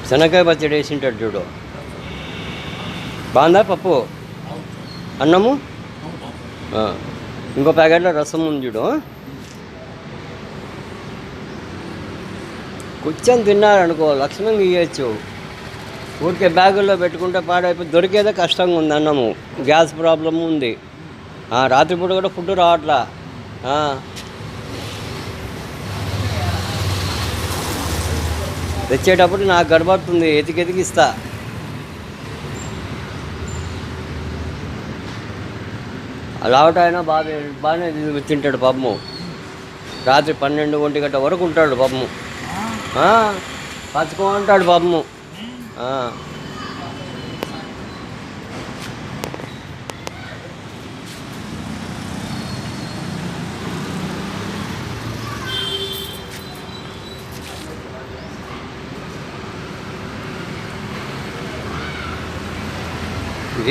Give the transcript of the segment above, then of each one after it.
శనగకాయ పచ్చడి వేసింటాడు చూడు. బాగుందా పప్పు? అన్నము ఇంకో ప్యాకెట్లో రసం ఉంది చూడు. కూర్చొని తిన్నారనుకో లక్ష్మంగా ఇవ్వచ్చు. ఊరికే బ్యాగుల్లో పెట్టుకుంటే పాడైపోయి దొరికేదే కష్టంగా ఉంది. అన్నము గ్యాస్ ప్రాబ్లం ఉంది. రాత్రిపూట కూడా ఫుడ్ రావట్లా. తెచ్చేటప్పుడు నాకు గడబడుతుంది, ఎతికిస్తా. అలావటైనా బాగానే తింటాడు పాపము. రాత్రి 12-1 గంట వరకు ఉంటాడు పాపము. పచ్చుకోమంటాడు పాపము.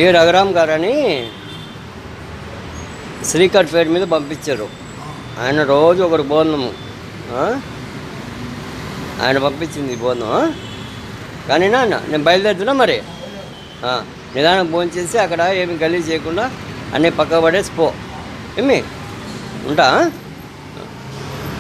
ఏ రఘురామ్ గారని శ్రీకర్ పేరు మీద పంపించారు. ఆయన రోజు ఒకరు భోజనము ఆయన పంపించింది భోజనం. కానీ నేను బయలుదేరుతున్నా మరి. నిదానం భోజనం చేసి అక్కడ ఏమి గలీజ్ చేయకుండా అన్నీ పక్క పడేసి పో. ఏమి ఉంటా.